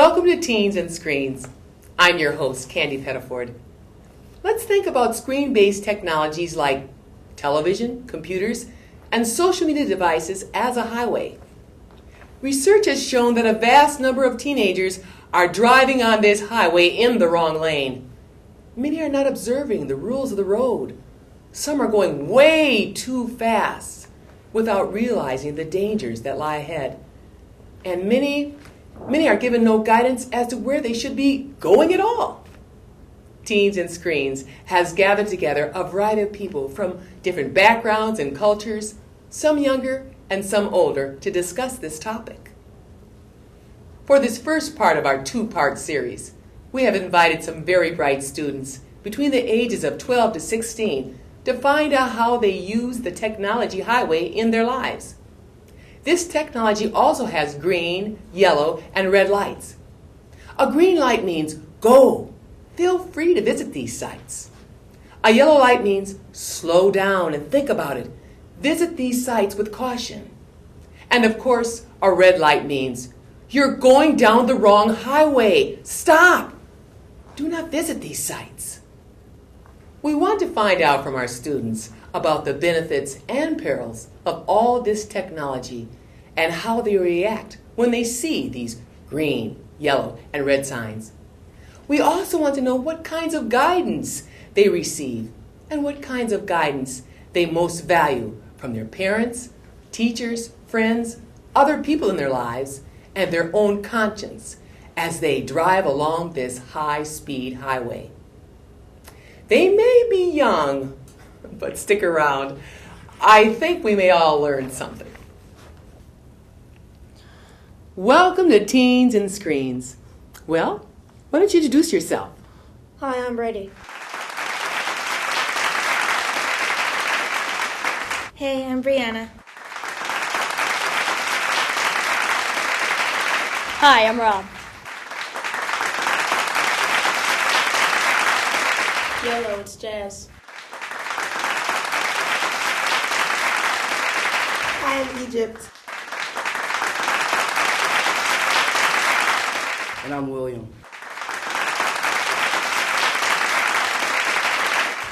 Welcome to Teens and Screens. I'm your host, Candy Pettiford. Let's think about screen-based technologies like television, computers, and social media devices as a highway. Research has shown that a vast number of teenagers are driving on this highway in the wrong lane. Many are not observing the rules of the road. Some are going way too fast without realizing the dangers that lie ahead. And many are given no guidance as to where they should be going at all. Teens and Screens has gathered together a variety of people from different backgrounds and cultures, some younger and some older, to discuss this topic. For this first part of our two-part series, we have invited some very bright students between the ages of 12 to 16 to find out how they use the technology highway in their lives. This technology also has green, yellow, and red lights. A green light means go. Feel free to visit these sites. A yellow light means slow down and think about it. Visit these sites with caution. And of course, a red light means you're going down the wrong highway. Stop. Do not visit these sites. We want to find out from our students about the benefits and perils of all this technology and how they react when they see these green, yellow, and red signs. We also want to know what kinds of guidance they receive and what kinds of guidance they most value from their parents, teachers, friends, other people in their lives, and their own conscience as they drive along this high-speed highway. They may be young, but stick around. I think we may all learn something. Welcome to Teens and Screens. Well, why don't you introduce yourself? Hi, I'm Brady. Hey, I'm Brianna. Hi, I'm Rob. Yellow, it's Jazz. I am Egypt. And I'm William.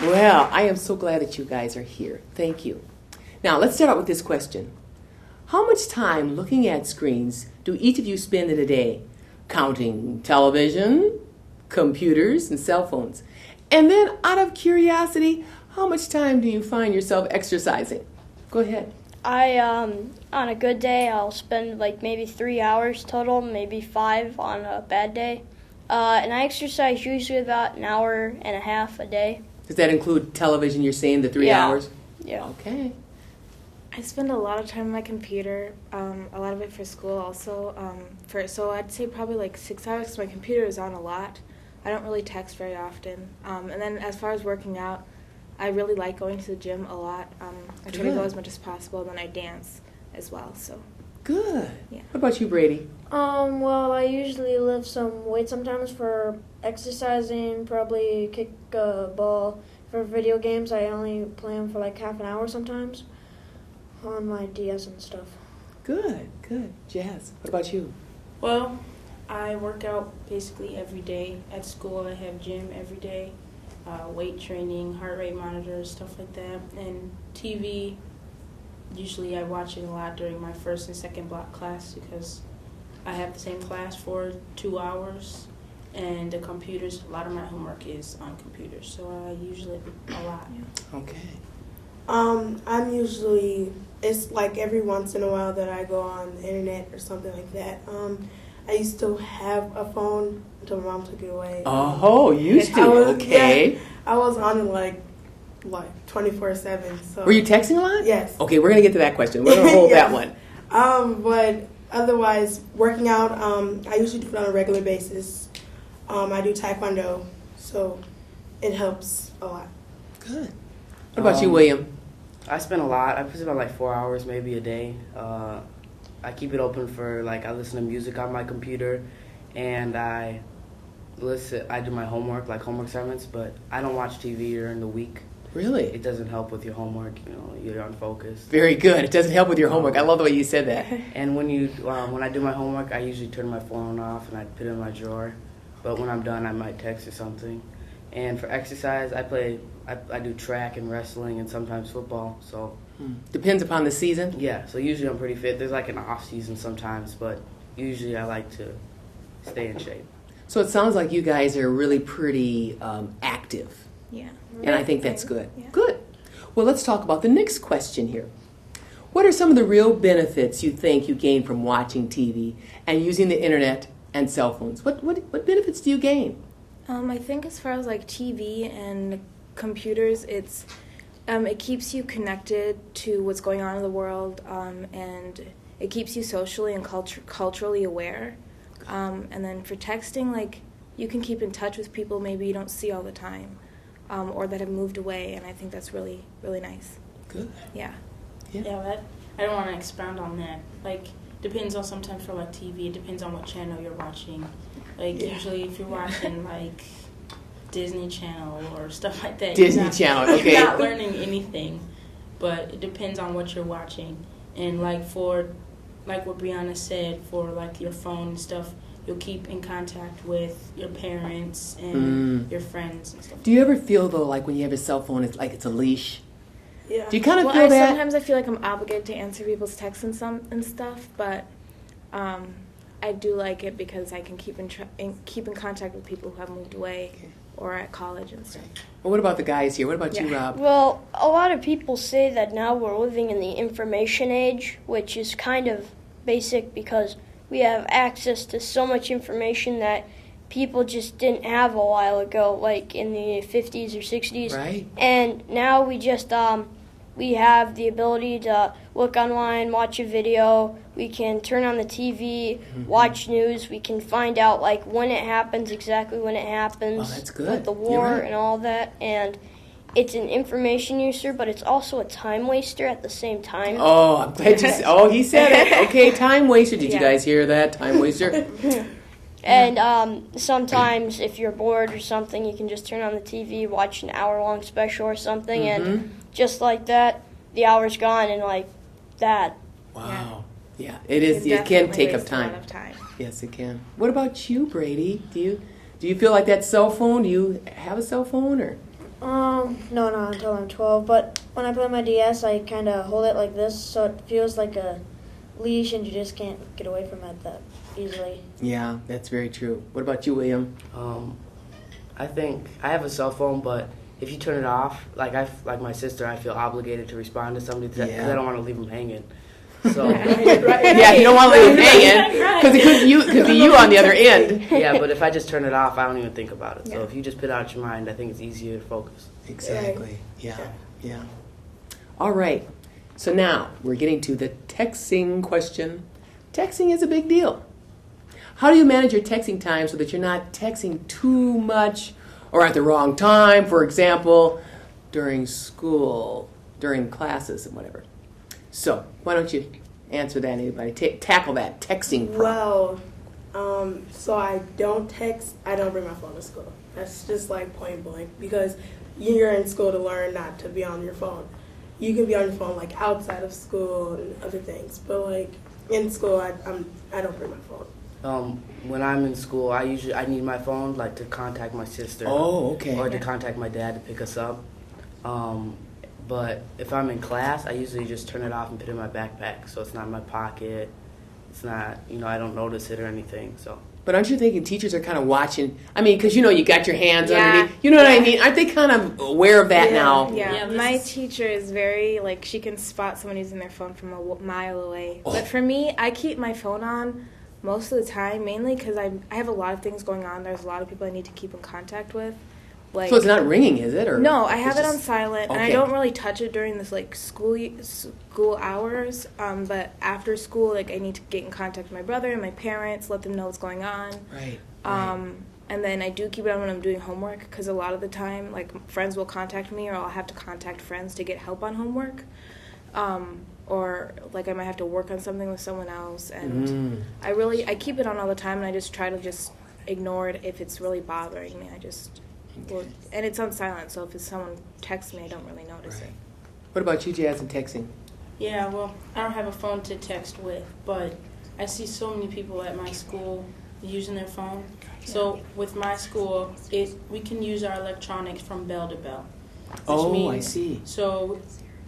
Well, I am so glad that you guys are here. Thank you. Now, let's start out with this question. How much time looking at screens do each of you spend in a day? Counting television, computers, and cell phones. And then, out of curiosity, how much time do you find yourself exercising? Go ahead. On a good day, I'll spend like maybe 3 hours total, maybe 5 on a bad day. And I exercise usually about an hour and a half a day. Does that include television, you're saying, the 3 Yeah. hours? Yeah. Okay. I spend a lot of time on my computer, a lot of it for school also. So I'd say probably like 6 hours because my computer is on a lot. I don't really text very often. And then as far as working out, I really like going to the gym a lot. I try to go Good. as much as possible, and then I dance as well. So Good. Yeah. What about you, Brady? Well, I usually lift some weight sometimes for exercising, probably kick a ball. For video games, I only play them for like half an hour sometimes on my DS and stuff. Good, good. Jazz, what about you? Well, I work out basically every day. At school, I have gym every day, weight training, heart rate monitors, stuff like that. And TV, usually I watch it a lot during my first and second block class because I have the same class for 2 hours. And the computers, a lot of my homework is on computers, so I usually a lot. Okay. I'm usually, it's like every once in a while that I go on the internet or something like that. I used to have a phone until my mom took it away. Oh, used to. Okay. Yeah, I was on it like 24/7. So. Were you texting a lot? Yes. Okay, we're going to get to that question. We're going to hold Yes. that one. But otherwise, working out, I usually do it on a regular basis. I do taekwondo, so it helps a lot. Good. What about you, William? I spend a lot. I spend about like 4 hours maybe a day. I keep it open for I listen to music on my computer, and I do my homework, like homework assignments, but I don't watch TV during the week. Really? It doesn't help with your homework. You're unfocused. Very good. It doesn't help with your homework. I love the way you said that. And when I do my homework, I usually turn my phone off and I put it in my drawer. But when I'm done, I might text or something. And for exercise, I do track and wrestling and sometimes football. So Depends upon the season. yeah, so usually I'm pretty fit. There's like an off season sometimes, but usually I like to stay in shape. So it sounds like you guys are really pretty active. Yeah. And I think that's good. Yeah. Good. Well, let's talk about the next question here. What are some of the real benefits you think you gain from watching TV and using the internet and cell phones? What benefits do you gain? I think as far as like TV and computers, it keeps you connected to what's going on in the world, and it keeps you socially and culturally aware. And then for texting, like you can keep in touch with people maybe you don't see all the time, or that have moved away, and I think that's really, really nice. Good. Yeah. Yeah, I don't want to expound on that. Like, depends on sometimes for like TV, it depends on what channel you're watching. Like, usually if you're watching like Disney Channel or stuff like that. Channel, okay. You're not learning anything, but it depends on what you're watching. And like what Brianna said, for like your phone and stuff, you'll keep in contact with your parents and your friends and stuff. Do you ever feel though like when you have a cell phone, it's like it's a leash? Yeah. Do you kind of feel that? Sometimes I feel like I'm obligated to answer people's texts and stuff, but I do like it because I can keep in contact with people who have moved away or at college and stuff. Well, what about the guys here? What about you, Yeah. Rob? Well, a lot of people say that now we're living in the information age, which is kind of basic because we have access to so much information that people just didn't have a while ago, like in the 50s or 60s. Right. And now we just we have the ability to look online, watch a video. We can turn on the TV, watch news. We can find out like when it happens, exactly when it happens. Oh, that's good. With the You're war right. and all that. And it's an information user, but it's also a time waster at the same time. Oh, I'm glad you. He said it. Okay, time waster. Did you Yeah. guys hear that? Time waster. And sometimes if you're bored or something, you can just turn on the TV, watch an hour-long special or something, and just like that, the hour's gone, and like that. Wow. Yeah, it is. It can take up A time. lot of time. Yes, it can. What about you, Brady? Do you feel like that cell phone? Do you have a cell phone or? No, not until I'm 12. But when I play my DS, I kind of hold it like this, so it feels like a leash, and you just can't get away from it that easily. Yeah, that's very true. What about you, William? I think I have a cell phone, but if you turn it off, like my sister, I feel obligated to respond to somebody because I don't want to leave them hanging. So Yeah, you don't want to leave them hanging because it could be you on the other end. yeah, but if I just turn it off, I don't even think about it. So if you just put it out your mind, I think it's easier to focus. Exactly. Yeah. All right. So now we're getting to the texting question. Texting is a big deal. How do you manage your texting time so that you're not texting too much or at the wrong time? For example, during school, during classes and whatever. So why don't you answer that, anybody? Tackle that texting problem. Well, so I don't text. I don't bring my phone to school. That's just like point blank because you're in school to learn, not to be on your phone. You can be on your phone like outside of school and other things, but like in school, I don't bring my phone. When I'm in school, I need my phone like to contact my sister. Oh, okay. Or to contact my dad to pick us up. But if I'm in class, I usually just turn it off and put it in my backpack, so it's not in my pocket. It's not, I don't notice it or anything. So. But aren't you thinking teachers are kind of watching? I mean, because you got your hands Yeah. underneath. You know what I mean? Aren't they kind of aware of that now? Yeah, my teacher is very, she can spot someone using their phone from a mile away. Oh. But for me, I keep my phone on most of the time, mainly because I have a lot of things going on. There's a lot of people I need to keep in contact with. So it's not ringing, is it? Or no, I have it's it on just- silent, and I okay. don't really touch it during this school hours. But after school, I need to get in contact with my brother and my parents, let them know what's going on. Right. And then I do keep it on when I'm doing homework because a lot of the time, friends will contact me, or I'll have to contact friends to get help on homework. Or I might have to work on something with someone else, and I keep it on all the time, and I just try to just ignore it if it's really bothering me. I just and it's on silent, so if someone texts me, I don't really notice it. What about you, Jazz, and texting? Yeah, well, I don't have a phone to text with, but I see so many people at my school using their phone. So with my school, we can use our electronics from bell to bell. I see. So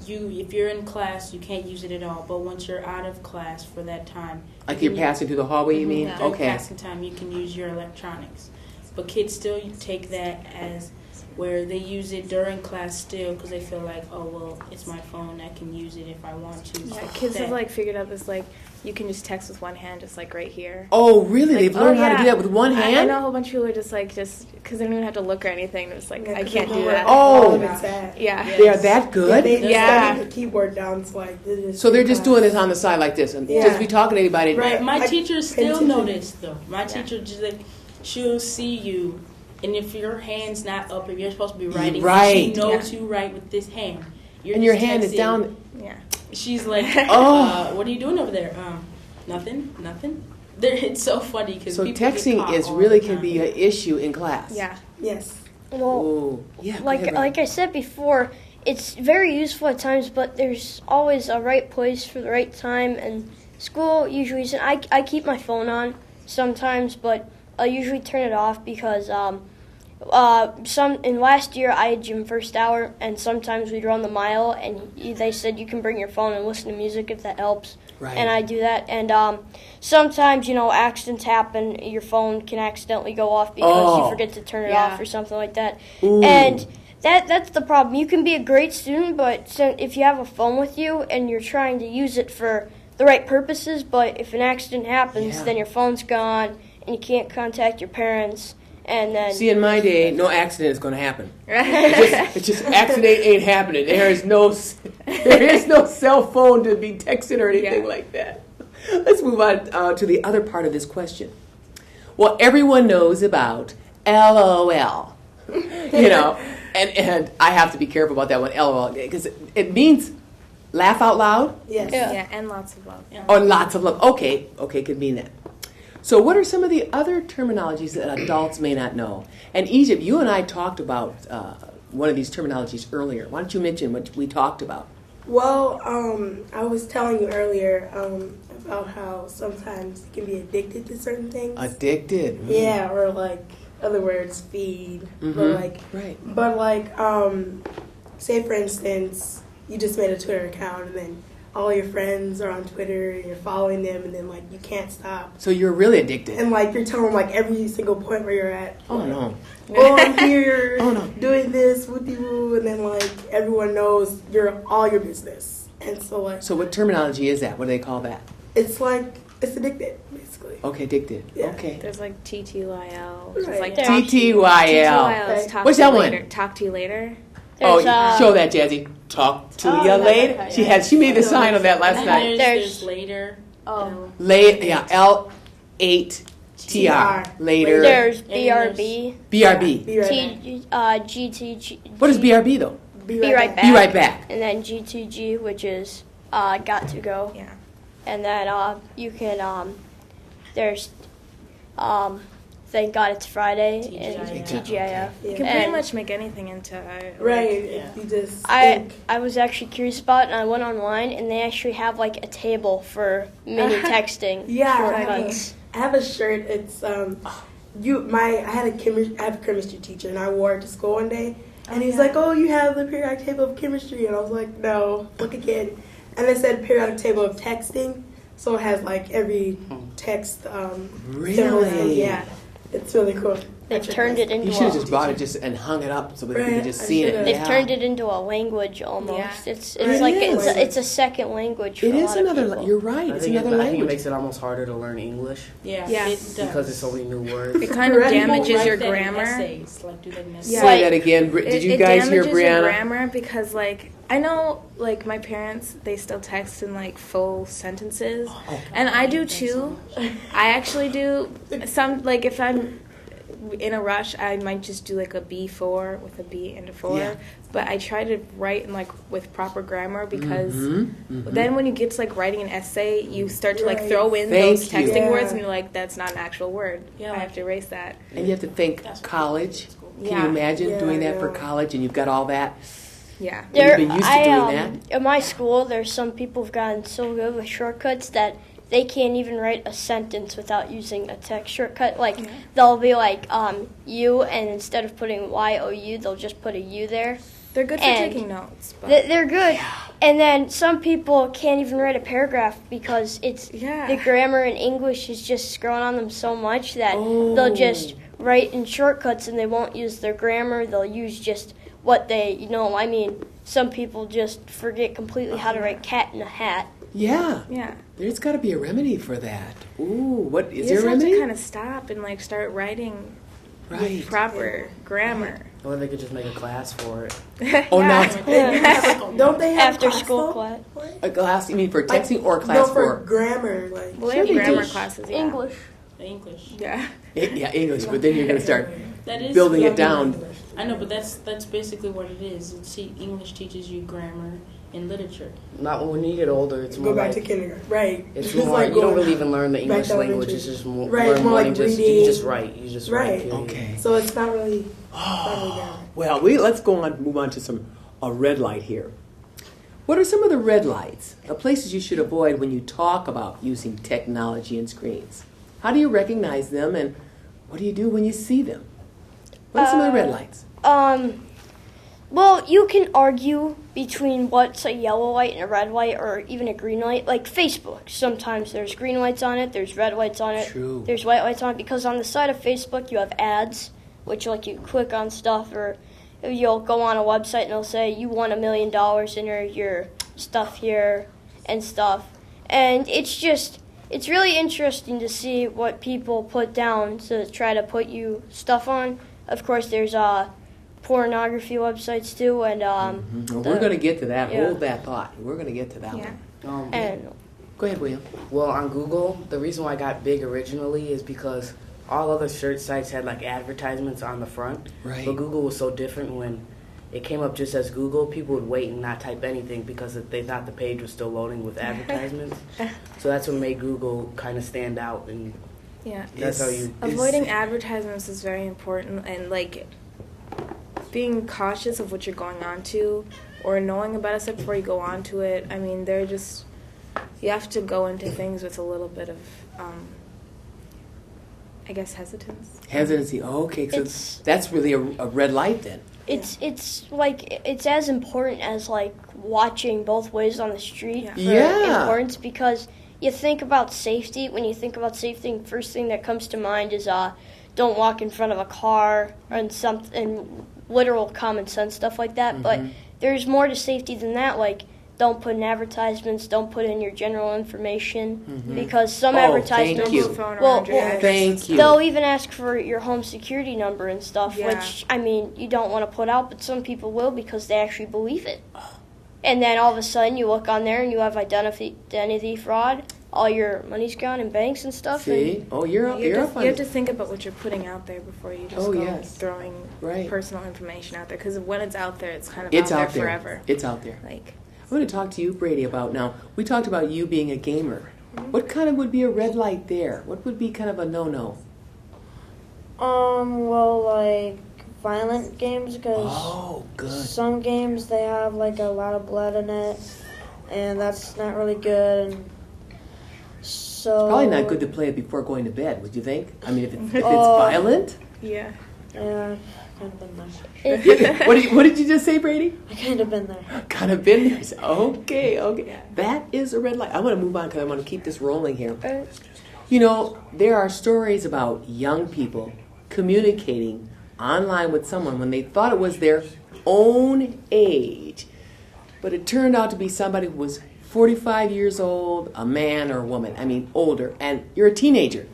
if you're in class, you can't use it at all. But once you're out of class for that time, Like you're passing through the hallway, you mean? Yeah. during Okay. passing time, you can use your electronics. But kids still take that as where they use it during class still because they feel like, oh, well, it's my phone. I can use it if I want to. Yeah, kids have like figured out this like you can just text with one hand, just like right here. Oh, really? Like, They've learned how to do that with one hand? I know a whole bunch of people are just because they don't even have to look or anything. It's like I can't do that. Oh. It's that. Yeah. They are that good? They Yeah. study the keyboard down, so like So they're just doing this on the side like this and Yeah. just be talking to anybody. Right. My teacher still continue. noticed though. My teacher just like she'll see you, and if your hand's not up, if you're supposed to be writing, Right. she knows you write with this hand. You're And your just hand is texting. down. Yeah. She's like, Oh. what are you doing over there? Nothing. It's so funny because So people get texting caught is all really the can time. be an issue in class. Yeah. Yes. Well, Oh, yeah. go like ahead, Ryan. like I said before, it's very useful at times, but there's always a right place for the right time. And school usually isn't. I keep my phone on sometimes, but I usually turn it off because in last year I had gym first hour, and sometimes we'd run the mile, and they said you can bring your phone and listen to music if that helps. Right. And I do that, and sometimes accidents happen. Your phone can accidentally go off because you forget to turn it off or something like that. Ooh. And that's the problem. You can be a great student, but if you have a phone with you and you're trying to use it for the right purposes, but if an accident happens, then your phone's gone and you can't contact your parents. And then See, in my day, no accident is going to happen. It's just accident ain't happening. There is no cell phone to be texting or anything like that. Let's move on to the other part of this question. Well, everyone knows about LOL, and I have to be careful about that one, LOL, because it means laugh out loud Yes. Yeah, and lots of love. or lots of love. Okay, could mean that. So what are some of the other terminologies that adults may not know? And Egypt, you and I talked about one of these terminologies earlier. Why don't you mention what we talked about? Well, I was telling you earlier about how sometimes you can be addicted to certain things. Addicted. Yeah, or like other words, feed. Right. Say for instance, you just made a Twitter account and then all your friends are on Twitter and you're following them and then you can't stop. So you're really addicted. And you're telling them every single point where you're at. Oh no. Oh, I'm here Oh, no. doing this, woo-dee-woo, and then everyone knows all your business. And so So what terminology is that? What do they call that? it's addicted, basically. Okay, addicted. Yeah. Okay. There's like TTYL, which is Right. like TTYL. TTYL is talk What's to that you one? later. Talk to you later. Oh, there's, show that, Jazzy. Talk to Oh, you yeah, later. yeah. She made the sign of that last And night. there's later. Oh. L8TR. Later. there's And then BRB, BRB. Be right back. GTG. What is BRB though? Be right back. Be right back. And then GTG, which is got to go. Yeah. And then you can there's thank God it's Friday and TGIF. TGIF. Yeah. You can pretty And much make anything into Right. Yeah. If you just I think. was actually curious about it, and I went online, and they actually have a table for mini texting Yeah, shortcuts. I have a shirt. It's I have a chemistry teacher, and I wore it to school one day, and he's like, "Oh, you have the periodic table of chemistry," and I was like, "No, look again," and it said periodic table of texting, so it has every text. Really? symbol, and yeah, it's really cool. They've turned it into You should have a, just bought it and hung it up so that we Right, could just I see it. should've. they've Yeah. turned it into a language almost. Yeah. It's Right. like It is. it's a second language for It a is lot of another. people. You're right. I It's think, another I think it language. makes it almost harder to learn English Yeah. Yeah. It does. because there's so many new words. It kind of Correct. damages Write your that in grammar. essays, do that in essays. Yeah. Say that again. Did you guys hear It damages your Brianna? grammar because, I know, my parents, they still text in, full sentences. And I do, too. I actually do. Some, if I'm in a rush, I might just do, a B4 with a B and a 4. Yeah. But I try to write in, with proper grammar because Mm-hmm. then when you get to, writing an essay, you start to, Right. throw in Thank those you. texting words, Yeah. and you're like, that's not an actual word. Yeah, I have to erase that. And you have to think That's what college, Can Yeah. you imagine Yeah, doing I that for know. college and you've got all that? Yeah. You've been used to doing that? At my school, there's some people who've gotten so good with shortcuts that they can't even write a sentence without using a text shortcut. Like, they'll be like, you, and instead of putting Y-O-U, they'll just put a U there. They're good for And taking notes. But They're good. And then some people can't even write a paragraph because it's Yeah. the grammar in English is just growing on them so much that Oh. they'll just write in shortcuts and they won't use their grammar. They'll use just what they, I mean, some people just forget completely how to write cat in a hat. Yeah. Yeah. There's got to be a remedy for that. Ooh, what is You there just a have remedy? to kind of stop and like start writing Right. with proper grammar. Or they could just make a class for it. Oh, Yeah. not Don't they have After class, school though? class. a class. You mean for texting or a class no, for grammar, like. Well, they Sure have they grammar do. classes. Yeah. English. English. Yeah. Yeah, English, but then you're going to start That is building it down. I know, but that's basically what it is. English teaches you grammar and literature. Not when you get older. It's more Go back like to kindergarten, right? it's Just more. like you don't going really even learn the back English to language. elementary. It's just more, Right, learn more more like just, reading. you just write. You just Right. write. Period. Okay. So it's not really grammar. Well, let's move on to a red light here. What are some of the red lights, the places you should avoid when you talk about using technology and screens? How do you recognize them, and what do you do when you see them? What are some of the red lights? Well, you can argue between what's a yellow light and a red light or even a green light. Like Facebook, sometimes there's green lights on it, there's red lights on it, True. there's white lights on it, because on the side of Facebook you have ads, which like you click on stuff, or you'll go on a website and it'll say you won $1 million, enter your stuff here and stuff. And it's really interesting to see what people put down to try to put you stuff on. Of course, there's pornography websites too, and Well, we're going to get to that. yeah. Hold that thought. We're going to get to that Yeah. one. and Go ahead, William. Well, on Google, the reason why I got big originally is because all other search sites had like advertisements on the front. Right. But Google was so different. When it came up just as Google, people would wait and not type anything because they thought the page was still loading with advertisements. So that's what made Google kind of stand out, and Yeah. that's how you. Avoiding advertisements is very important, and like being cautious of what you're going on to or knowing about a site before you go on to it. I mean, you have to go into things with a little bit of, I guess, hesitance. Hesitancy. Oh, okay, so It's- that's really a red light then. it's like it's as important as like watching both ways on the street Yeah. for Yeah. importance, because you think about safety. When you think about safety, first thing that comes to mind is don't walk in front of a car and literal common sense stuff like that. But there's more to safety than that. Like, don't put in advertisements, don't put in your general information, because some Oh, advertisements thank you. Don't phone Well, around your address. Thank you. they'll even ask for your home security number and stuff, Yeah. which, I mean, you don't want to put out, but some people will because they actually believe it. And then all of a sudden you look on there and you have identity fraud, all your money's gone in banks and stuff. See? Oh, you're up. You You're have, up to, on you have to think about what you're putting out there before you just Oh, go yes. throwing Right. personal information out there. Because when it's out there, it's kind of It's out out there there. forever. It's out there. Like, I'm going to talk to you, Brady, about now. We talked about you being a gamer. What kind of would be a red light there? What would be kind of a no-no? Well, like violent games, because Oh, good. some games they have like a lot of blood in it, and that's not really good. And so Probably not good to play it before going to bed, would you think? I mean, if it's Oh. violent? yeah. Yeah, kind of been there. What did you just say, Brady? I kind of been there. Kind of been there. Okay. That is a red light. I want to move on because I want to keep this rolling here. You know, there are stories about young people communicating online with someone when they thought it was their own age. But it turned out to be somebody who was 45 years old, a man or a woman. I mean, older. And you're a teenager.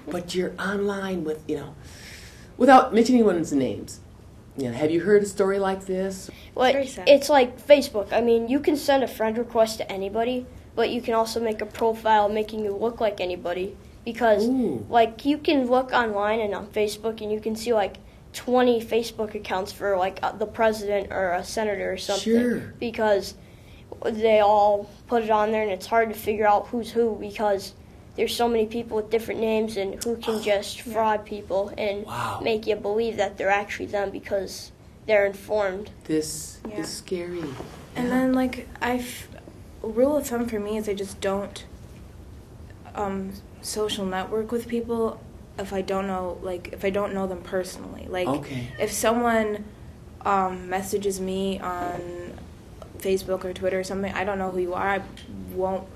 But you're online with, without mentioning anyone's names. Have you heard a story like this? Well, very sad. it's like Facebook. I mean, you can send a friend request to anybody, but you can also make a profile making you look like anybody. Because, Ooh. like, you can look online and on Facebook, and you can see, like, 20 Facebook accounts for, like, the president or a senator or something. Sure. Because they all put it on there, and it's hard to figure out who's who, because there's so many people with different names and who can just fraud people and make you believe that they're actually them because they're informed. This is scary. And then, like, rule of thumb for me is I just don't social network with people if I don't know them personally. Like, if someone messages me on Facebook or Twitter or something, I don't know who you are, I won't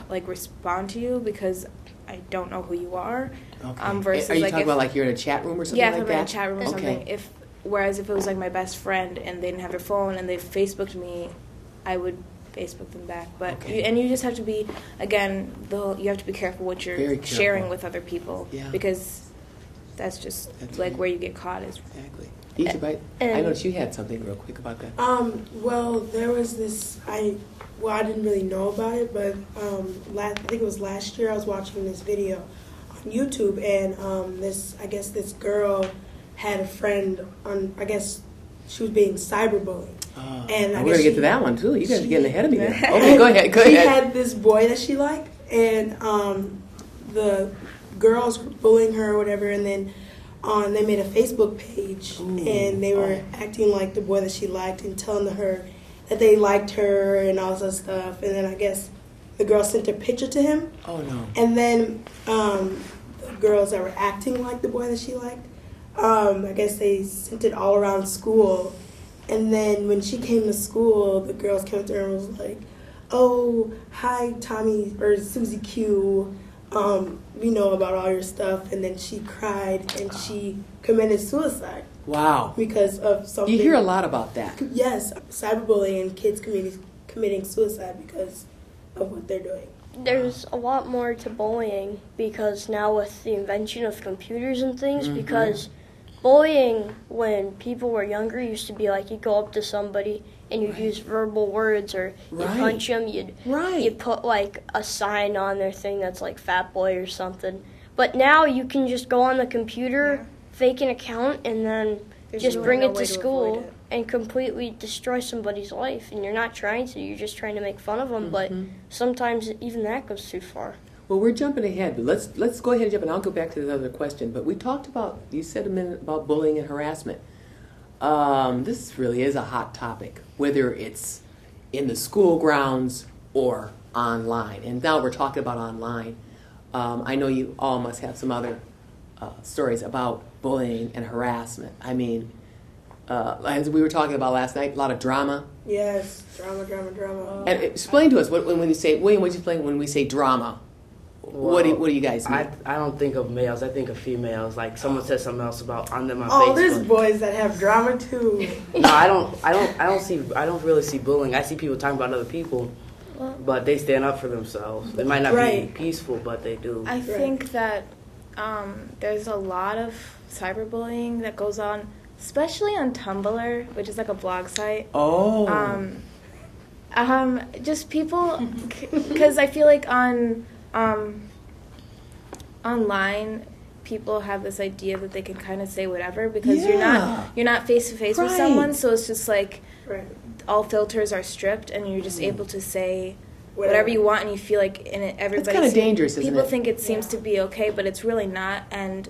respond to you because I don't know who you are. Versus, are you talking about like you're in a chat room or something like that? Yeah, if I'm in a chat room or something. Whereas if it was like my best friend and they didn't have their phone and they Facebooked me, I would Facebook them back. But you just have to be, again, you have to be careful what you're sharing with other people because that's where you get caught. Exactly. I noticed you had something real quick about that. Well, there was this. I didn't really know about it, but I think it was last year. I was watching this video on YouTube, and this girl had a friend on. I guess she was being cyberbullied. And we're gonna get to that one too. You guys are getting ahead of me there. Okay, go ahead. She had this boy that she liked, and the girls were bullying her or whatever, and then. They made a Facebook page, and they were acting like the boy that she liked and telling her that they liked her and all this stuff. And then I guess the girl sent a picture to him. Oh, no. And then the girls that were acting like the boy that she liked, I guess they sent it all around school. And then when she came to school, the girls came to her and was like, "Oh, hi, Tommy," or Susie Q. We know about all your stuff. And then she cried and she committed suicide. Wow. Because of something. You hear a lot about that. Yes, cyberbullying and kids committing suicide because of what they're doing. There's a lot more to bullying because now with the invention of computers and things, because bullying when people were younger used to be like you go up to somebody and you'd use verbal words or you punch them, you'd put like a sign on their thing that's like fat boy or something. But now you can just go on the computer, fake an account, and then just bring it to school and completely destroy somebody's life. And you're not trying to, you're just trying to make fun of them, but sometimes even that goes too far. Well, we're jumping ahead, but let's go ahead and jump, and I'll go back to the other question. But we talked about, you said a minute about bullying and harassment. This really is a hot topic, whether it's in the school grounds or online. And now we're talking about online. I know you all must have some other stories about bullying and harassment. I mean, as we were talking about last night, a lot of drama. Yes, drama. And explain to us, when you say, William, what do you explain when we say drama? What do you guys mean? I don't think of males. I think of females. Like someone said something else on them on Facebook. Oh, there's boys that have drama too. No, I don't really see bullying. I see people talking about other people, but they stand up for themselves. It might not be peaceful, but they do. I think that there's a lot of cyberbullying that goes on, especially on Tumblr, which is like a blog site. Oh. Just people, because I feel like online people have this idea that they can kind of say whatever because you're not face to face with someone, so it's just like all filters are stripped and you're just able to say whatever you want, and you feel like everybody. It's kind of dangerous, isn't it? People think it seems to be okay, but it's really not. And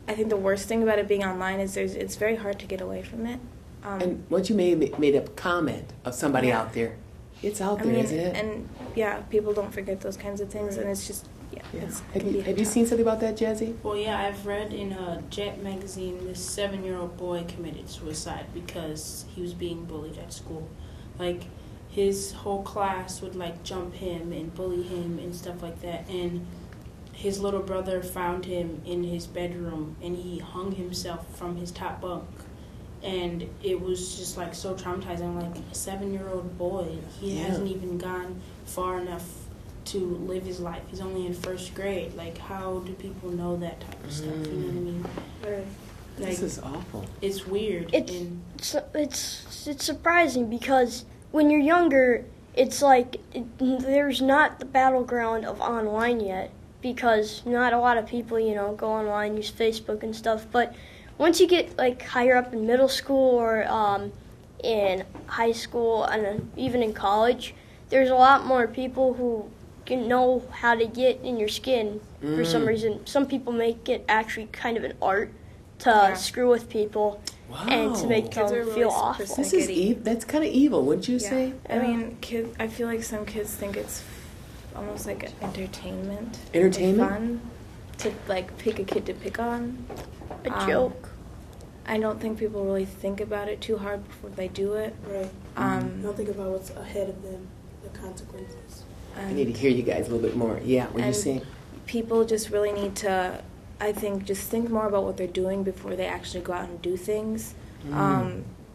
I think the worst thing about it being online is it's very hard to get away from it. And once you made a comment of somebody out there, it's out there, isn't it? And people don't forget those kinds of things, and it's just Have you seen something about that, Jazzy? Well, yeah, I've read in Jet magazine this 7-year-old boy committed suicide because he was being bullied at school. Like, his whole class would like jump him and bully him and stuff like that, and his little brother found him in his bedroom and he hung himself from his top bunk. And it was just like so traumatizing. Like, a 7-year-old boy, he hasn't even gone far enough to live his life. He's only in first grade. Like, how do people know that type of stuff? You know what I mean? Like, this is awful. It's weird. It's surprising because when you're younger, it's like there's not the battleground of online yet because not a lot of people, go online, use Facebook and stuff. But once you get like higher up in middle school or in high school and even in college, there's a lot more people who can know how to get in your skin for some reason. Some people make it actually kind of an art to screw with people and to make Kids are them really feel awful. This is that's kind of evil, wouldn't you say? I mean, I feel like some kids think it's almost like entertainment. Entertainment? Like fun to like pick a kid to pick on. A joke. I don't think people really think about it too hard before they do it. Right. Don't think about what's ahead of them, the consequences. I need to hear you guys a little bit more. Yeah, what are you saying? People just really need to, I think, just think more about what they're doing before they actually go out and do things.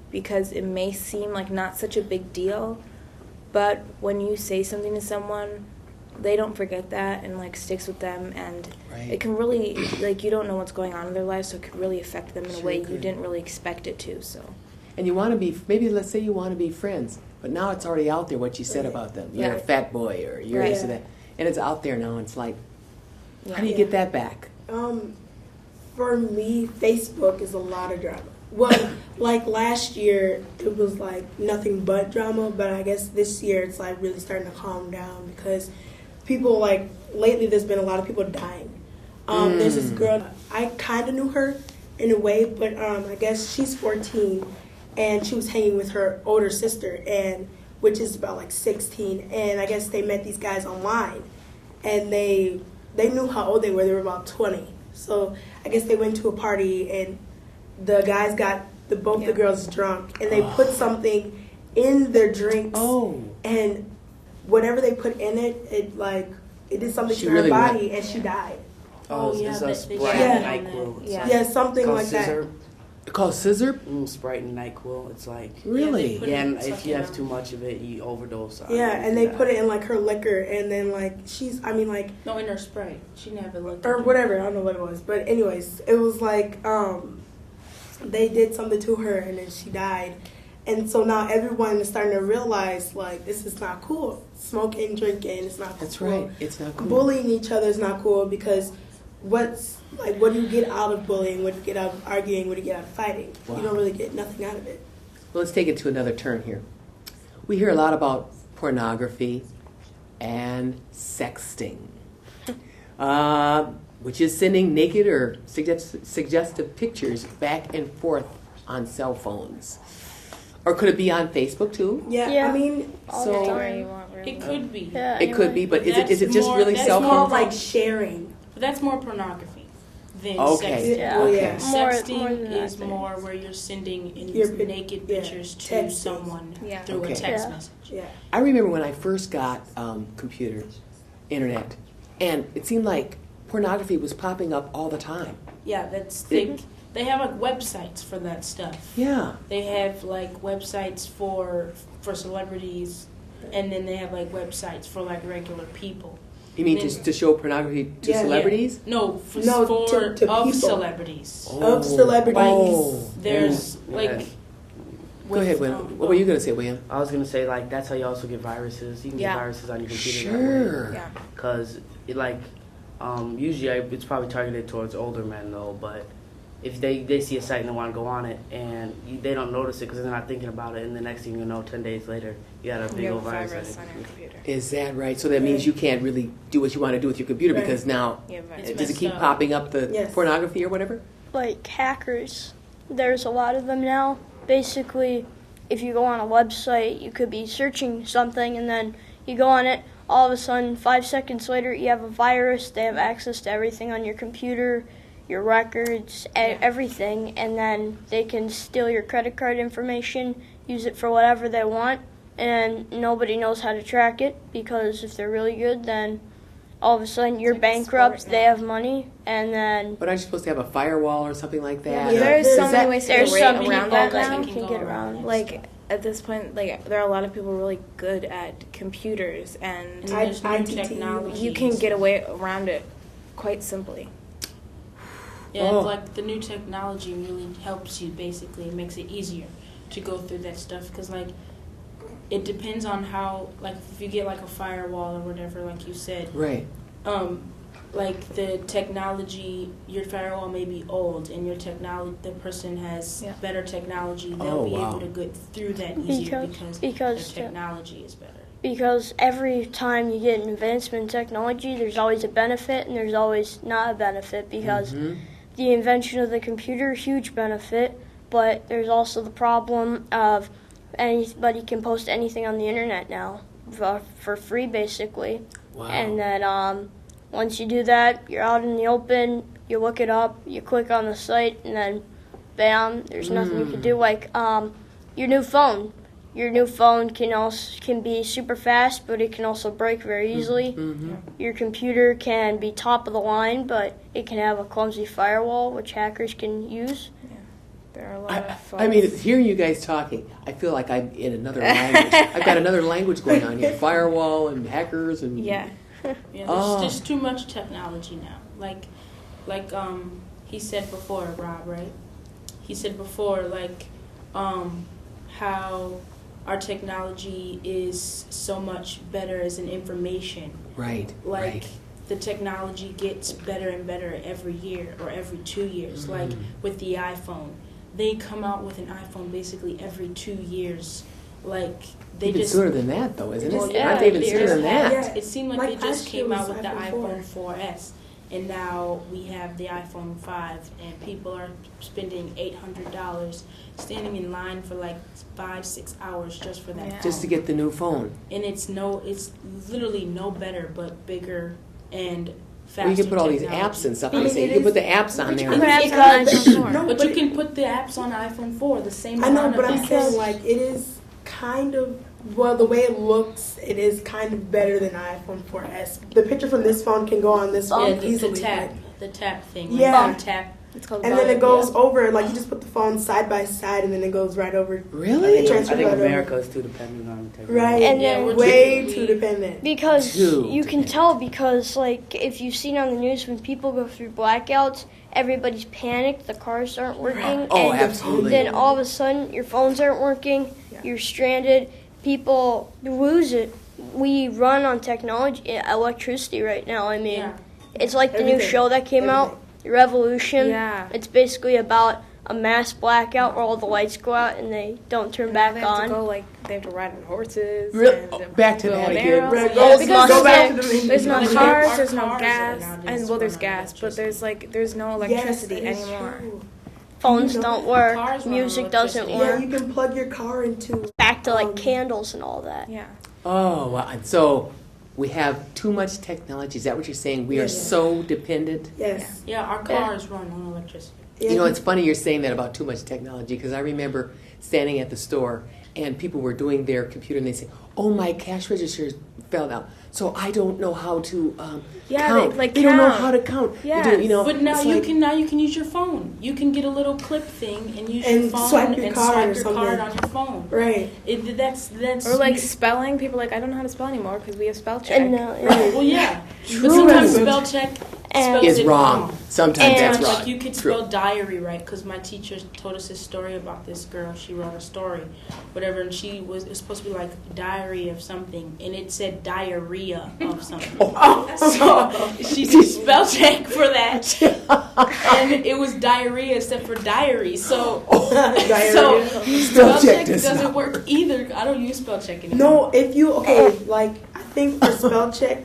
Because it may seem like not such a big deal, but when you say something to someone, they don't forget that and like sticks with them, and it can really, like, you don't know what's going on in their lives, so it could really affect them in a way you didn't really expect it to. So, and you want to be, maybe let's say you want to be friends, but now it's already out there what you said about them. You're a fat boy, or you're this or that, and it's out there now. It's like, how do you get that back? For me, Facebook is a lot of drama. Well, like last year, it was like nothing but drama, but I guess this year it's like really starting to calm down because people, like, lately there's been a lot of people dying. There's this girl, I kind of knew her in a way, but I guess she's 14, and she was hanging with her older sister, and which is about like 16, and I guess they met these guys online, and they knew how old they were about 20. So I guess they went to a party, and the guys got both the girls drunk, and they put something in their drinks, and whatever they put in it, it did something to her body, and she died. It's a Sprite and NyQuil. Yeah, something like scissor. It's called scissor? Sprite and NyQuil. It's like... Really? Yeah, and if you have too much of it, you overdose on it. Yeah, and they put it in, like, her liquor, and then, like, No, in her Sprite. She never looked or whatever, I don't know what it was. But anyways, it was like, they did something to her, and then she died. And so now everyone is starting to realize, like, this is not cool. Smoking, drinking, it's not cool. That's right. It's not cool. Bullying each other is not cool because what do you get out of bullying? What do you get out of arguing? What do you get out of fighting? Wow. You don't really get nothing out of it. Well, let's take it to another turn here. We hear a lot about pornography and sexting, which is sending naked or suggestive pictures back and forth on cell phones. Or could it be on Facebook too? Yeah. I mean, it could be. Yeah, it could be, but is it just really cell it's more phone? like sharing. But that's more pornography than Okay. sexting. Yeah. Sexting is more where you're sending naked pictures to Text. someone through Okay. a text message. Yeah. I remember when I first got internet, and it seemed like pornography was popping up all the time. Yeah, they have like websites for that stuff. Yeah. They have like websites for celebrities, and then they have like websites for like regular people. You mean to show pornography to celebrities? No, to people. Celebrities. Of celebrities. Oh. There's like. Go ahead, William. What were you going to say, William? I was going to say, like, that's how you also get viruses. You can get viruses on your computer. Sure. Yeah. Because, usually it's probably targeted towards older men, though, but if they see a site and they want to go on it, and they don't notice it because they're not thinking about it, and the next thing you know, 10 days later, you got a big old virus on your computer. Is that right? So that means you can't really do what you want to do with your computer because now, does it keep popping up the pornography or whatever? Like hackers, there's a lot of them now. Basically, if you go on a website, you could be searching something, and then you go on it, all of a sudden, 5 seconds later, you have a virus. They have access to everything on your computer, your records, everything, and then they can steal your credit card information, use it for whatever they want, and nobody knows how to track it, because if they're really good, then all of a sudden you're bankrupt, they have money, and then... But aren't you supposed to have a firewall or something like that? Yeah, there's so many ways to there's get some around people that that now. you can get around. Like, at this point, like, there are a lot of people really good at computers, and there's new technology. you can get away around it quite simply. Yeah, and like the new technology really helps you. Basically, it makes it easier to go through that stuff because like it depends on how, like, if you get like a firewall or whatever, like you said, right? Like the technology, your firewall may be old, and your the person has better technology. They'll be able to get through that easier because the technology is better. because every time you get an advancement in technology, there's always a benefit and there's always not a benefit, because the invention of the computer, huge benefit, but there's also the problem of anybody can post anything on the internet now for free, basically. Wow. And then once you do that, you're out in the open, you look it up, you click on the site, and then bam, there's nothing you can do. Like your new phone. Your new phone can be super fast, but it can also break very easily. Your computer can be top of the line, but it can have a clumsy firewall, which hackers can use. There are a lot of phones. I mean, hearing you guys talking, I feel like I'm in another language. I've got another language going on here. Firewall and hackers and Yeah. Yeah, there's just too much technology now. Like he said before, Rob, right? He said before, like, how our technology is so much better as an information. Right. Like, right. the technology gets better and better every year or every 2 years. Like with the iPhone, they come out with an iPhone basically every 2 years. Like they Even just sooner than that, though, isn't Well, it? yeah, Aren't they even it sooner is. than that? Yeah. It seemed like Like they just last year came out was with the iPhone iPhone 4S, and now we have the iPhone 5, and people are spending $800 standing in line for like 5-6 hours just for that Yeah. phone. Just to get the new phone. And it's literally no better but bigger and faster. Well, you can put all these technology. apps and stuff. I mean, You it can put is- the apps on there. Put apps Because- on iPhone 4. No, But you can put the apps on iPhone 4, the same I know, amount but of I'm apps. saying like it is kind of, well, the way it looks, it is kind of better than iPhone 4S. The picture from this phone can go on this phone Yeah, the easily. tap thing. Yeah. Like, you tap. It's called And then it Volume. goes over, like you just put the phone side by side and then it goes right over. Really? It I transfers think right over. America is too dependent on the technology. Right. And Yeah, then we're Way typically- too dependent. because Too you can dependent. tell, because like if you've seen on the news when people go through blackouts, everybody's panicked, the cars aren't working, Oh, and absolutely. then all of a sudden your phones aren't working, you're stranded, people lose it. We run on technology, electricity right now. I mean, Yeah. it's like the new Everything. show that came out, Revolution. Yeah. It's basically about a mass blackout where all the lights go out and they don't turn back They have on. to go, like, they have to ride on horses. Really? And Oh, back to bow that and again. arrows. Right, Yeah, because go back to there's the There's no Like, cars, our there's no cars are gas, nowadays and well, there's run on gas, but there's no Yes, electricity that is anymore. true. Phones You know don't that? work, Cars run on music doesn't electricity. Yeah, work. you can plug your car into. Back to like candles and all that. Yeah. Oh, wow. And so we have too much technology. Is that what you're saying? We are Yeah. so dependent? Yes. Yeah, our cars run on electricity. Yeah. You know, it's funny you're saying that about too much technology, because I remember standing at the store and people were doing their computer and they say, "Oh, my cash register fell down, so I don't know how to Yeah, count." they don't know count. how to count. Yes. You know, But now it's you like- can use your phone. You can get a little clip thing and use And your phone swipe your and card swipe or your something. card on your phone. Right. That's Or like spelling, people are like, I don't know how to spell anymore because we have spell check. And well, yeah. True. But sometimes True. spell check And- spells is it wrong. Sometimes And- that's Sometimes, wrong. like you could True. spell diary right, because my teacher told us this story about this girl. She wrote a story, whatever, and it was supposed to be like diary of something, and it said diarrhea of something. So she did spell check for that, and it was diarrhea instead for diary. So Diarrhea. spell check check does doesn't not work either. I don't use spell check anymore. No, if you like, I think for spell check,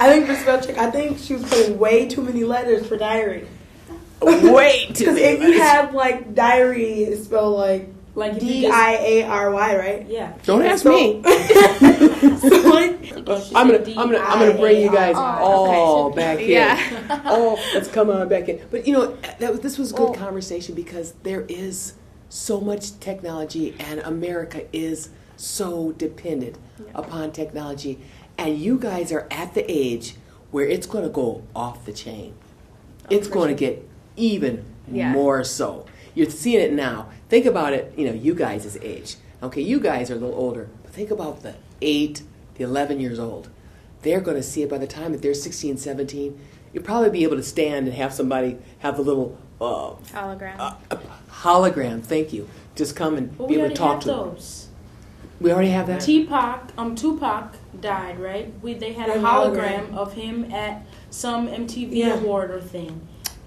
I think for spell check, I think she was putting way too many letters for diary. Wait. Because if you have like diary, it's spelled like Like if you just- DIARY, right? Yeah. Don't ask So- me. So like, I'm gonna bring you guys all back in. Yeah. Oh, let's come on back in. But you know, this was a good conversation, because there is so much technology, and America is so dependent upon technology. And you guys are at the age where it's going to go off the chain. It's going to get even more so. You're seeing it now. Think about it, you know, you guys' age. Okay, you guys are a little older, but think about the 8, the 11 years old. They're going to see it by the time that they're 16, 17. You'll probably be able to stand and have somebody have a little Hologram. hologram, thank you, just come and But be we able to already talk have to them. those. We already have that? Tupac died, right? They had a An hologram hologram. of him at some MTV Yeah. award or thing.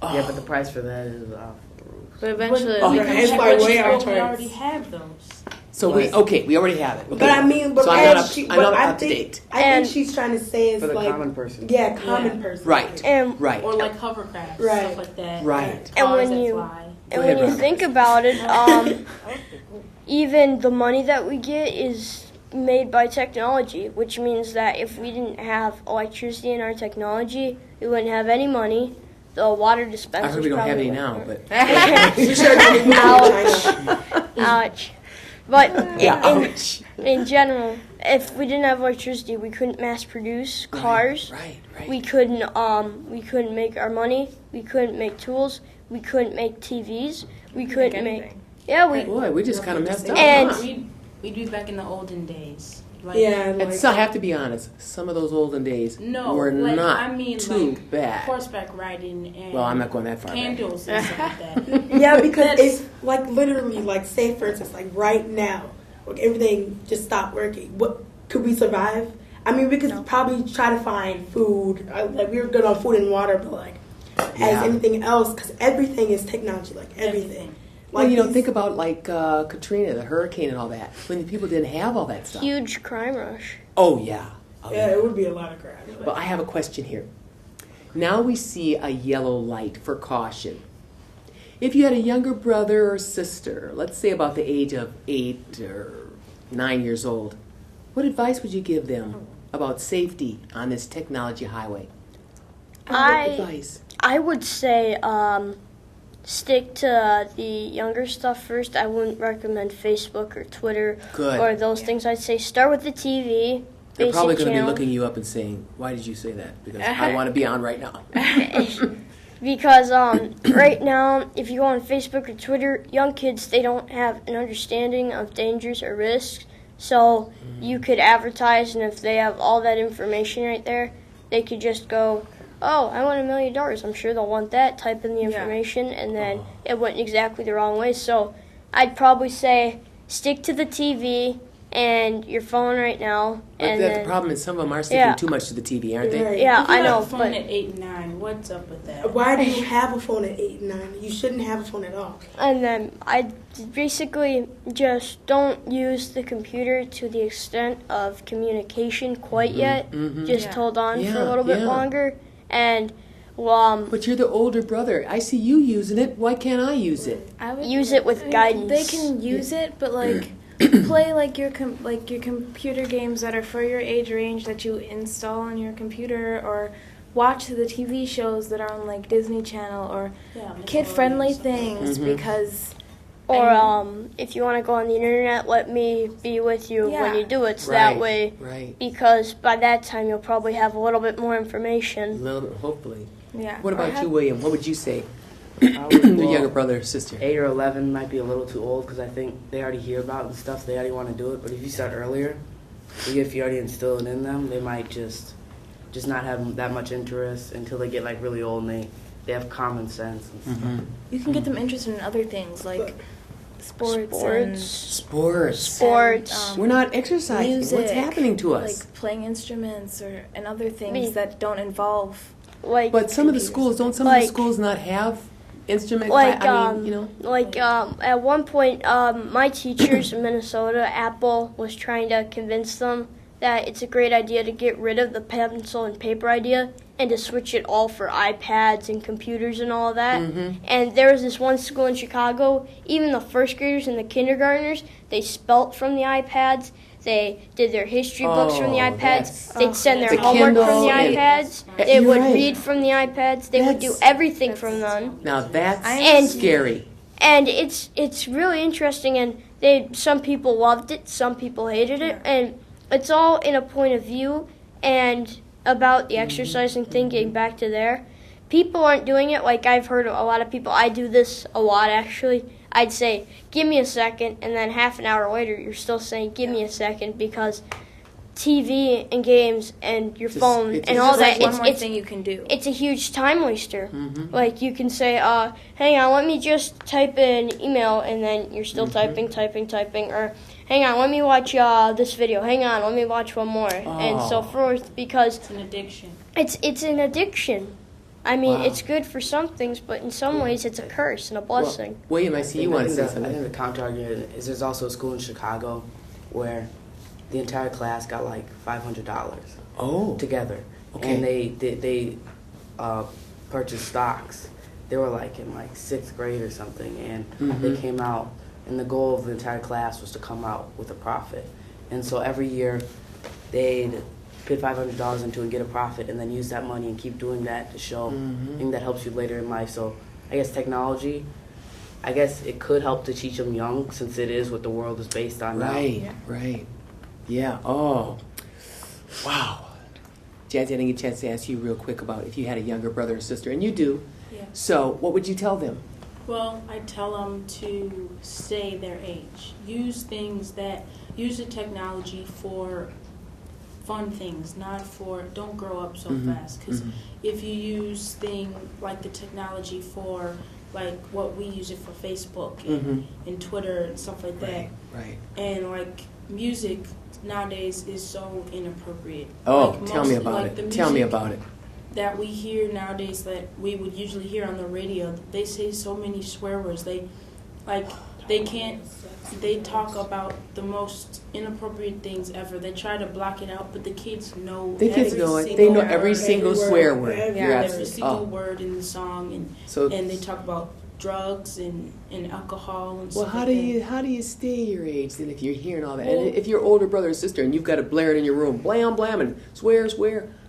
Yeah, but the price for that is off the roof. But eventually, Oh, it But becomes it's like way we out already charts. have those. So we already have it. Okay. But I mean, but so I'm not up to date. I think she's trying to say is For the like common person. Yeah, common person. Right. Right. Or like hovercraft, Right. stuff like that. Right. And Cars when that you- fly. And Go when ahead, you Rob. think about it, even the money that we get is made by technology, which means that if we didn't have electricity in our technology, we wouldn't have any money. The water dispensers I heard we don't have probably any now, wouldn't but We sure didn't move to China. work. Ouch. But yeah, in, ouch. in general, if we didn't have electricity, we couldn't mass produce cars. Right. We couldn't make our money. We couldn't make tools. We couldn't make TVs. We couldn't make. Yeah, Boy, we just kind of messed up. And- huh? We'd be back in the olden days. Like, Yeah, And like, so I have to be honest, some of those olden days No, were like, not I mean, too like, bad. horseback riding and Well, I'm not going that far back. candles and stuff like that. yeah, because That's- it's like literally like say for instance like right now, like everything just stopped working. What could we survive? I mean, we could probably try to find food. Like we were good on food and water, but like Yeah. as anything else, because everything is technology. Like everything. Well, Like you know, these- think about like Katrina, the hurricane and all that, when the people didn't have all that stuff. huge crime rush. Oh, yeah. Oh, Yeah, it would be a lot of crap. Well, I have a question here. Now we see a yellow light for caution. If you had a younger brother or sister, let's say about the age of 8 or 9 years old, what advice would you give them about safety on this technology highway? What advice? I would say stick to the younger stuff first. I wouldn't recommend Facebook or Twitter Good. or those things. I'd say start with the TV. They're probably basic going to be channel. looking you up and saying, why did you say that? Because I want to be on right now. Because right now, if you go on Facebook or Twitter, young kids, they don't have an understanding of dangers or risks. So you could advertise, and if they have all that information right there, they could just go, oh, I want $1 million. I'm sure they'll want that. Type in the information, and then it went exactly the wrong way. So I'd probably say stick to the TV and your phone right now. But And the then, problem is some of them are sticking Yeah. too much to the TV, aren't they? Right. yeah, If you I have know, a phone but at 8 and 9, what's up with that? Why do you have a phone at 8 and 9? You shouldn't have a phone at all. and then I basically just don't use the computer to the extent of communication quite yet. Just hold on for Yeah, a little bit yeah. longer, and But you're the older brother. I see you using it. Why can't I use it? I would use it with guidance. They can use it, but like play like your computer games that are for your age range that you install on your computer, or watch the TV shows that are on like Disney Channel or kid-friendly things because. Or if you want to go on the internet, let me be with you when you do it. So that way, Right. because by that time you'll probably have a little bit more information. Little bit, hopefully. Yeah. What about you, William? What would you say? I would, The well, younger brother or sister. 8 or 11 might be a little too old because I think they already hear about the stuff. They already want to do it. But if you start earlier, if you already instill it in them, they might just not have that much interest until they get like really old and they have common sense and stuff. You can get them interested in other things like sports. Sports. And, We're not exercising. music, What's happening to us? Like playing instruments and other things Me. that don't involve. Like But some of the computers. schools, don't some of the Like- schools not have instrument Like, I mean, you know? at one point, my teachers in Minnesota, Apple, was trying to convince them that it's a great idea to get rid of the pencil and paper idea and to switch it all for iPads and computers and all of that. And there was this one school in Chicago, even the first graders and the kindergartners, they spelt from the iPads. They did their history books from the Oh, iPads. that's- They'd send their The homework from Kindle the and- iPads. Yeah, They you're would right. read from the iPads. They would do That's- everything from them. Now that's And- scary. And it's really interesting, and some people loved it, some people hated it, and it's all in a point of view. And about the exercising thing, getting back to there, people aren't doing it like I've heard a lot of people. I do this a lot actually. I'd say, give me a second, and then half an hour later, you're still saying, give me a second, because TV and games and your Just- phone it's and just all Like that, one more thing you can do. it's a huge time waster. Mm-hmm. Like you can say, hang on, let me just type in email, and then you're still typing, or hang on, let me watch this video. Hang on, let me watch one more, and so Oh. forth, because It's an addiction. it's an addiction. I mean, Wow. it's good for some things, but in some ways it's a curse and a blessing. Well, William, I see you want to say I something. think the counter argument is there's also a school in Chicago where the entire class got like $500 Oh, together, Okay. and they purchased stocks. They were like in like 6th grade or something, and they Mhm. came out, and the goal of the entire class was to come out with a profit. And so every year they'd put $500 into and get a profit, and then use that money and keep doing that to show. I think that helps you later in life. So I guess technology, I guess it could help to teach them young, since it is what the world is based on now. right, right. Yeah, oh, wow. Jazzy, I didn't get a chance to ask you real quick about if you had a younger brother or sister, and you do. Yeah. So what would you tell them? Well, I tell them to stay their age. Use the technology for fun things, not for, don't grow up so fast. Because if you use like the technology for, like what we use it for Facebook and Twitter and stuff like that, Right. and like music nowadays is so inappropriate. Oh, Like tell me most- about like the it. Tell me music about it. that we hear nowadays that we would usually hear on the radio, they say so many swear words. They talk about the most inappropriate things ever. They try to block it out, but the kids know. The kids every know it. single They know word. every single swear word. Every You're every absolutely. single Oh, word in the song, so and they talk about drugs and alcohol and well, stuff how like do that. you stay your age then if you're hearing all that? Well- And if you're older brother or sister and you've got it blaring in your room, blam blam and swear.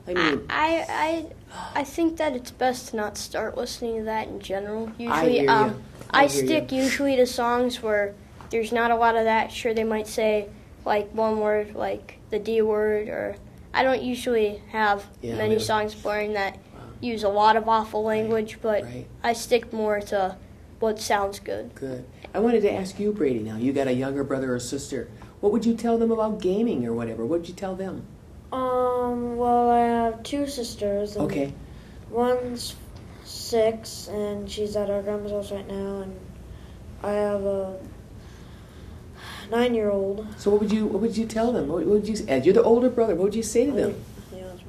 I mean, I think that it's best to not start listening to that in general. I Usually, hear ya. I I hear stick usually to songs where there's not a lot of that. Sure, they might say like one word, like the D word, or I don't usually have Yeah, many we- songs blaring that use a lot of awful language, but right. I stick more to what sounds good. Good. I wanted to ask you, Brady, now. You got a younger brother or sister. What would you tell them about gaming or whatever? What would you tell them? Well, I have two sisters. And Okay. One's 6, and she's at our grandma's house right now, and I have a 9-year-old. So what would you tell them? What would you, as you're the older brother, what would you say to them? Yeah, that's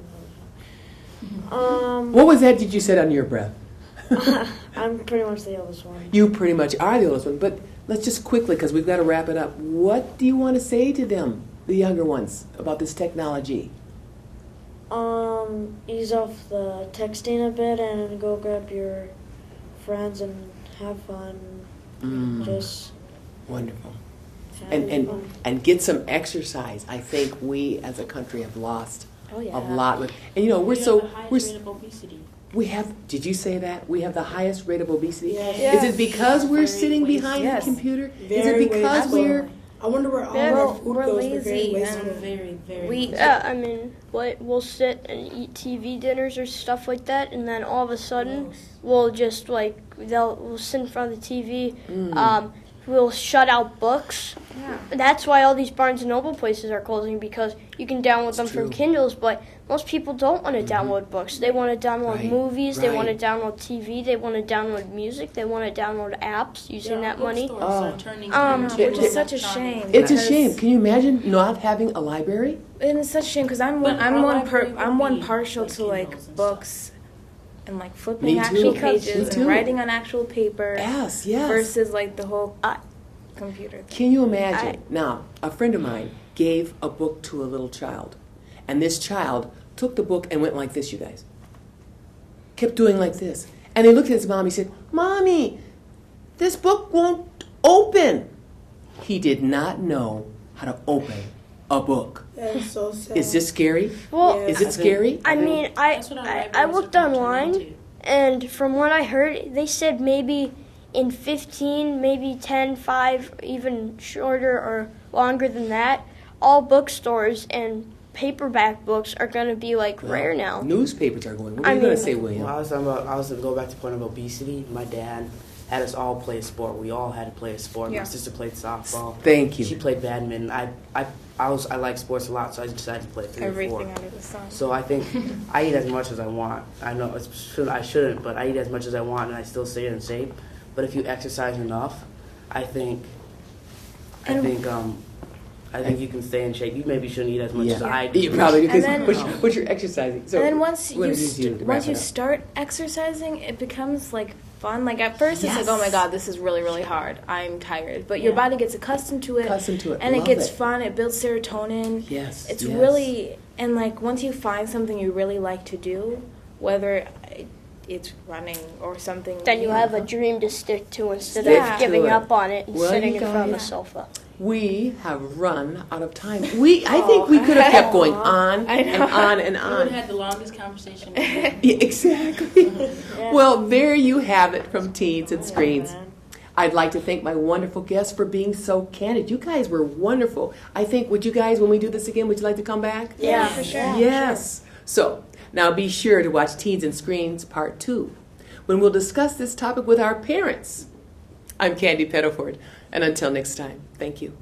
my What was that you said under your breath? I'm pretty much the oldest one. You pretty much are the oldest one, but let's just quickly, because we've got to wrap it up. What do you want to say to them, the younger ones, about this technology? Ease off the texting a bit and go grab your friends and have fun. Just Wonderful. have fun. And get some exercise. I think we as a country have lost Oh yeah. a lot with, and you know, We have the highest rate of obesity. we have, did you say that? We have the highest rate of obesity? Yes. Is it because we're Very sitting behind Yes. the computer? Is Very it because wasteful. we're, I wonder where all Yeah, our well, food we're goes. We're very lazy wasteful. Very, very. We- much. Yeah, I mean, we'll sit and eat TV dinners or stuff like that, and then all of a sudden, we'll just like we'll sit in front of the TV. We'll shut out books. Yeah. That's why all these Barnes and Noble places are closing, because you can download them true. from Kindles, but most people don't want to download books. They want to download Right, movies. They want to right. download TV. They want to download music. They want to download apps using Yeah, that money. bookstores Oh. are turning Which into is such a electronic. shame. it's a because- shame. Can you imagine not having a library? And it's such a shame because I'm But one our library would I'm one be partial like to like Kindles and books and like Me flipping too. actual Me pages too. and writing on actual paper Yes, yes. versus like the whole computer thing. Can you imagine? Now, a friend of mine gave a book to a little child, and this child took the book and went like this, you guys. Kept doing like this. And he looked at his mom, he said, "Mommy, this book won't open." He did not know how to open a book. That is so sad. Is this scary? Well, Yeah. Is it scary? I mean, That's what our I libraries looked are turning online, into. and from what I heard, they said maybe in 15, maybe 10, 5, even shorter or longer than that, all bookstores and paperback books are going to be like rare now. Newspapers are going. What are I you going to mean- say, William? Well, I was going to go back to the point of obesity. My dad had us all play a sport. We all had to play a sport. Yeah. My sister played softball. Thank you. She played badminton. I like sports a lot, so I decided to play 3 or 4. Everything under the sun. So I think I eat as much as I want. I know I shouldn't, but I eat as much as I want, and I still stay in shape. But if you exercise enough, I think I think you can stay in shape. You maybe shouldn't eat as much as I do. You probably do, because And what you're exercising. So and then once what you is you to wrap once you it up? start exercising, it becomes like fun. Like at first, it's like, Yes. oh my god, this is really really hard. I'm tired, but your body gets accustomed to it, and it Love gets fun. It builds serotonin. Yes. It's yes. really, and like once you find something you really like to do, whether it's running or something, Then you have a dream to stick to instead Yeah. of giving To it. up on it and Well, sitting you in front of the guys- sofa. We have run out of time. I think we could have kept going on I and know. on and We would on. have had the longest conversation. Yeah, exactly. Well, there you have it from Teens and Screens. I'd like to thank my wonderful guests for being so candid. You guys were wonderful. I think, would you guys, when we do this again, would you like to come back? Yeah, for sure. Yes. So, now be sure to watch Teens and Screens Part 2, when we'll discuss this topic with our parents. I'm Candy Pettiford, and until next time, thank you.